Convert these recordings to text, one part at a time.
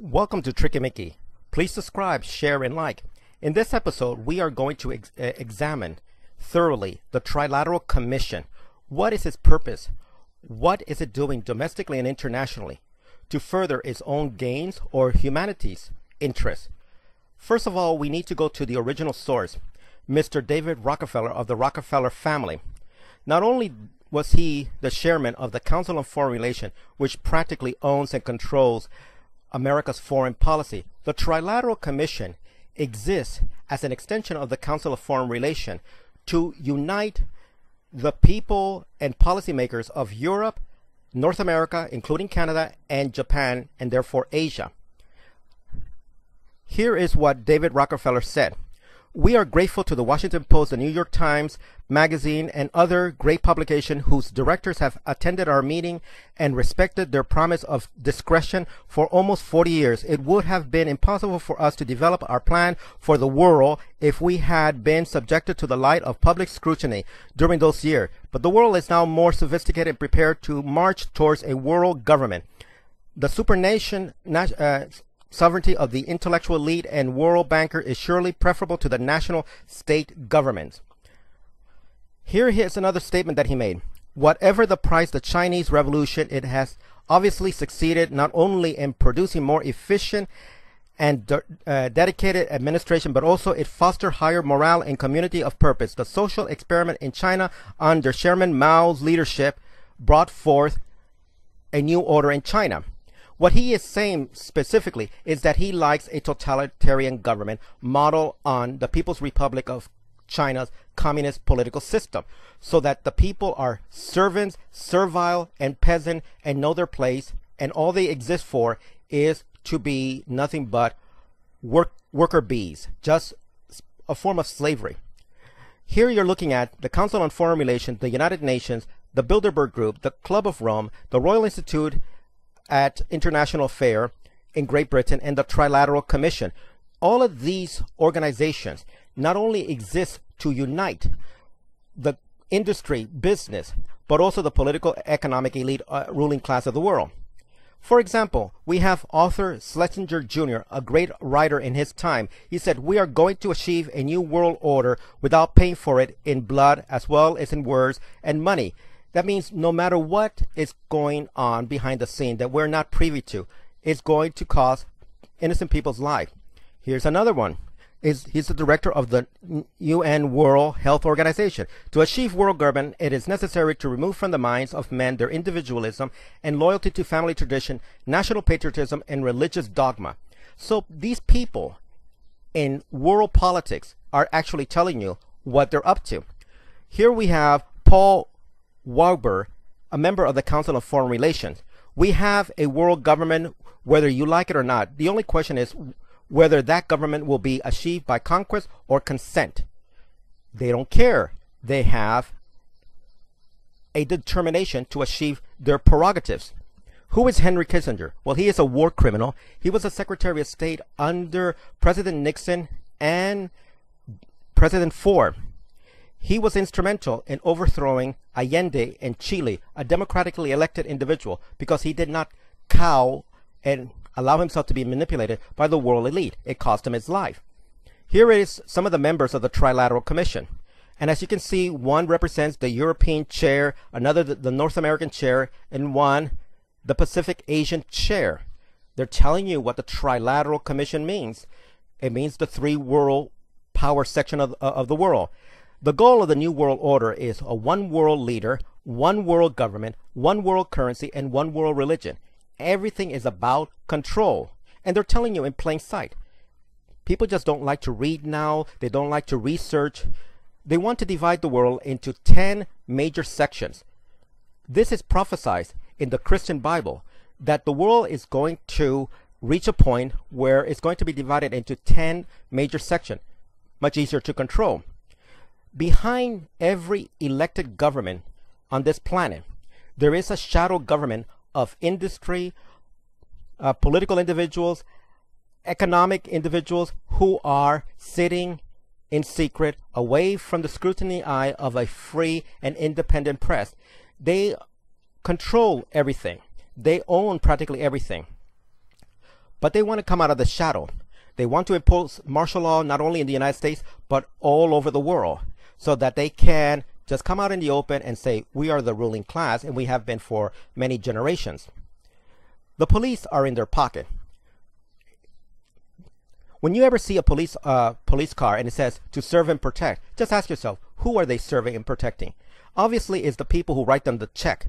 Welcome to Tricky Mickey. Please subscribe, share, and like. In this episode, we are going to examine thoroughly the Trilateral Commission. What is its purpose? What is it doing domestically and internationally to further its own gains or humanity's interests? First of all, we need to go to the original source, Mr. David Rockefeller of the Rockefeller family. Not only was he the chairman of the Council on Foreign Relations, which practically owns and controls America's foreign policy, the Trilateral Commission exists as an extension of the Council of Foreign Relations to unite the people and policymakers of Europe, North America, including Canada, and Japan, and therefore Asia. Here is what David Rockefeller said. We are grateful to the Washington Post, the New York Times Magazine, and other great publications whose directors have attended our meeting and respected their promise of discretion for almost 40 years. It would have been impossible for us to develop our plan for the world if we had been subjected to the light of public scrutiny during those years. But the world is now more sophisticated and prepared to march towards a world government. The supernation sovereignty of the intellectual elite and world banker is surely preferable to the national state governments. Here is another statement that he made. Whatever the price, the Chinese Revolution, it has obviously succeeded not only in producing more efficient and dedicated administration, but also it fostered higher morale and community of purpose. The social experiment in China under Chairman Mao's leadership brought forth a new order in China. What he is saying specifically is that he likes a totalitarian government model on the People's Republic of China's communist political system, so that the people are servants, servile, and peasant, and know their place, and all they exist for is to be nothing but worker bees, just a form of slavery. Here you're looking at the Council on Foreign Relations, the United Nations, the Bilderberg Group, the Club of Rome, the Royal Institute at International Affair in Great Britain, and the Trilateral Commission. All of these organizations not only exist to unite the industry, business, but also the political, economic elite ruling class of the world. For example, we have Arthur Schlesinger Jr., a great writer in his time. He said, "We are going to achieve a new world order without paying for it in blood as well as in words and money." That means no matter what is going on behind the scene that we're not privy to, it's going to cost innocent people's life. Here's another one. He's the director of the UN World Health Organization. To achieve world government, it is necessary to remove from the minds of men their individualism and loyalty to family tradition, national patriotism, and religious dogma. So these people in world politics are actually telling you what they're up to. Here we have Paul Warburg, a member of the Council of Foreign Relations. We have a world government, whether you like it or not. The only question is whether that government will be achieved by conquest or consent. They don't care. They have a determination to achieve their prerogatives. Who is Henry Kissinger? Well, he is a war criminal. He was a Secretary of State under President Nixon and President Ford. He was instrumental in overthrowing Allende in Chile, a democratically elected individual, because he did not cow and allow himself to be manipulated by the world elite. It cost him his life. Here is some of the members of the Trilateral Commission. And as you can see, one represents the European chair, another the North American chair, and one the Pacific Asian chair. They're telling you what the Trilateral Commission means. It means the three world power section of the world. The goal of the New World Order is a one world leader, one world government, one world currency, and one world religion. Everything is about control. And they're telling you in plain sight. People just don't like to read now. They don't like to research. They want to divide the world into 10 major sections. This is prophesied in the Christian Bible, that the world is going to reach a point where it's going to be divided into 10 major sections. Much easier to control. Behind every elected government on this planet, there is a shadow government of industry, political individuals, economic individuals who are sitting in secret away from the scrutiny eye of a free and independent press. They control everything. They own practically everything. but they want to come out of the shadow. They want to impose martial law not only in the United States, but all over the world, so that they can just come out in the open and say, we are the ruling class, and we have been for many generations. The police are in their pocket. When you ever see a police car and it says to serve and protect, just ask yourself, who are they serving and protecting? Obviously, it's the people who write them the check.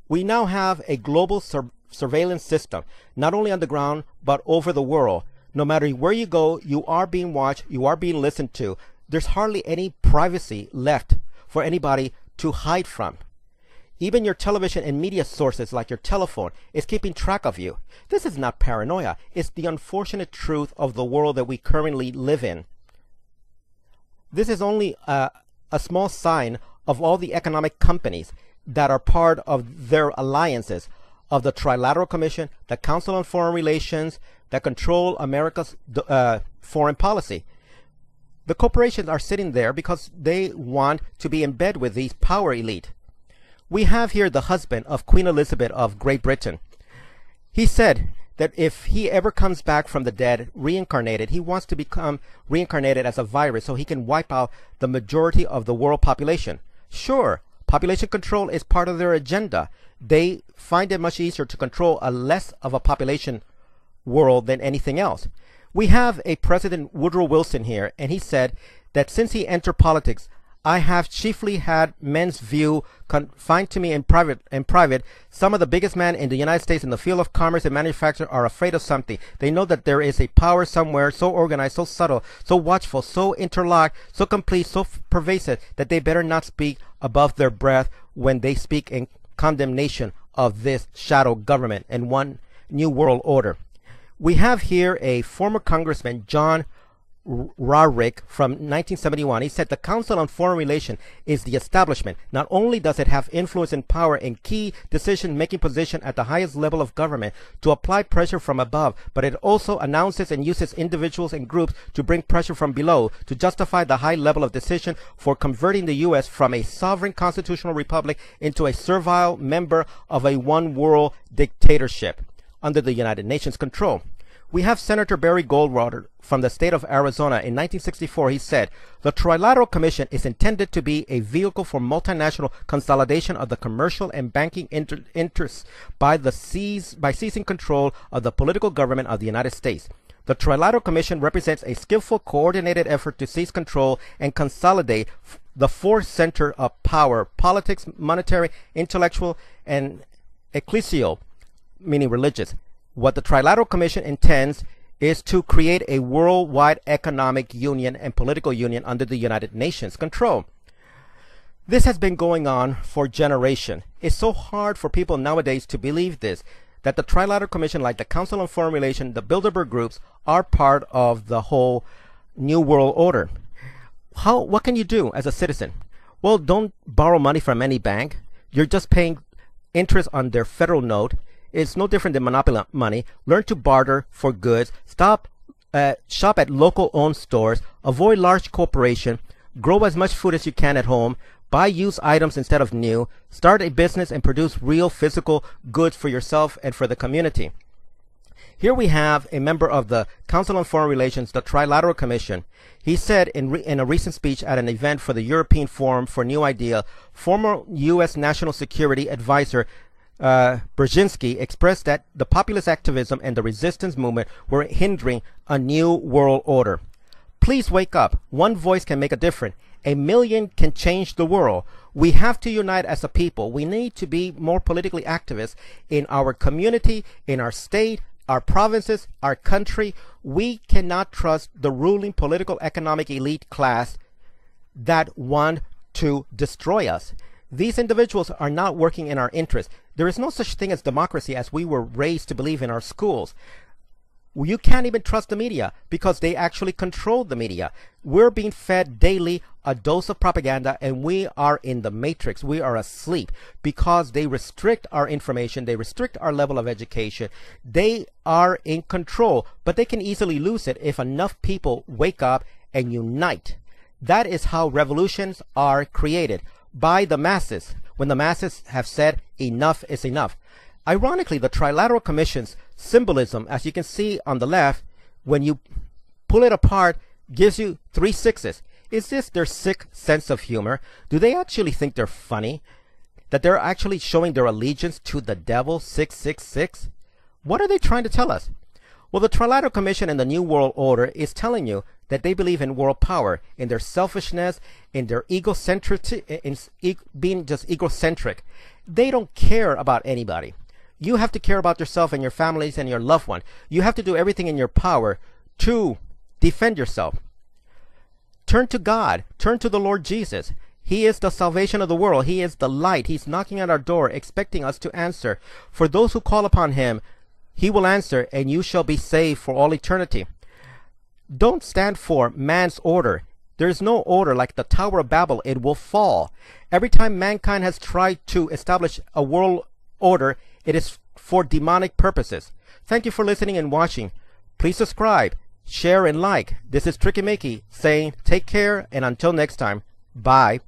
We now have a global surveillance system, not only on the ground, but over the world. No matter where you go, you are being watched, you are being listened to. There's hardly any privacy left for anybody to hide from. Even your television and media sources like your telephone is keeping track of you. This is not paranoia. It's the unfortunate truth of the world that we currently live in. This is only a small sign of all the economic companies that are part of their alliances of the Trilateral Commission, the Council on Foreign Relations, that control America's foreign policy. The corporations are sitting there because they want to be in bed with these power elite. We have here the husband of Queen Elizabeth of Great Britain. He said that if he ever comes back from the dead, reincarnated, he wants to become reincarnated as a virus so he can wipe out the majority of the world population. Sure, population control is part of their agenda. They find it much easier to control a less of a population world than anything else. We have a President Woodrow Wilson here, and he said that since he entered politics, I have chiefly had men's view confined to me in private. Some of the biggest men in the United States in the field of commerce and manufacture are afraid of something. They know that there is a power somewhere so organized, so subtle, so watchful, so interlocked, so complete, so pervasive that they better not speak above their breath when they speak in condemnation of this shadow government and one new world order. We have here a former Congressman, John Rarick, from 1971. He said the Council on Foreign Relations is the establishment. Not only does it have influence and power in key decision-making position at the highest level of government to apply pressure from above, but it also announces and uses individuals and groups to bring pressure from below to justify the high level of decision for converting the U.S. from a sovereign constitutional republic into a servile member of a one-world dictatorship under the United Nations control. We have Senator Barry Goldwater from the state of Arizona. In 1964, he said, the Trilateral Commission is intended to be a vehicle for multinational consolidation of the commercial and banking interests by seizing control of the political government of the United States. The Trilateral Commission represents a skillful, coordinated effort to seize control and consolidate the four centers of power: politics, monetary, intellectual, and ecclesial, meaning religious. What the Trilateral Commission intends is to create a worldwide economic union and political union under the United Nations control. This has been going on for generations. It's so hard for people nowadays to believe this, that the Trilateral Commission, like the Council on Foreign Relations, the Bilderberg groups, are part of the whole New World Order. What can you do as a citizen? Well, don't borrow money from any bank. You're just paying interest on their federal note. It's no different than monopoly money. Learn to barter for goods. Shop at local owned stores. Avoid large corporation. Grow as much food as you can at home. Buy used items instead of new. Start a business and produce real physical goods for yourself and for the community. Here we have a member of the Council on Foreign Relations, the Trilateral Commission. He said in a recent speech at an event for the European Forum for New Idea, former U.S. National Security Advisor Brzezinski expressed that the populist activism and the resistance movement were hindering a new world order. Please wake up. One voice can make a difference. A million can change the world. We have to unite as a people. We need to be more politically activist in our community, in our state, our provinces, our country. We cannot trust the ruling political economic elite class that want to destroy us. These individuals are not working in our interest. There is no such thing as democracy as we were raised to believe in our schools. You can't even trust the media because they actually control the media. We're being fed daily a dose of propaganda, and we are in the matrix. We are asleep because they restrict our information. They restrict our level of education. They are in control, but they can easily lose it if enough people wake up and unite. That is how revolutions are created, by the masses, when the masses have said enough is enough. Ironically, the Trilateral Commission's symbolism, as you can see on the left, when you pull it apart, gives you 3 sixes. Is this their sick sense of humor? Do they actually think they're funny? That they're actually showing their allegiance to the devil, 666? What are they trying to tell us? Well, the Trilateral Commission and the New World Order is telling you that they believe in world power, in their selfishness, in their egocentricity, in being just egocentric. They don't care about anybody. You have to care about yourself and your families and your loved one. You have to do everything in your power to defend yourself. Turn to God. Turn to the Lord Jesus. He is the salvation of the world. He is the light. He's knocking at our door, expecting us to answer. For those who call upon him, he will answer, and you shall be saved for all eternity. Don't stand for man's order. There is no order like the Tower of Babel. It will fall. Every time mankind has tried to establish a world order, it is for demonic purposes. Thank you for listening and watching. Please subscribe, share, and like. This is Tricky Mickey saying take care, and until next time, bye.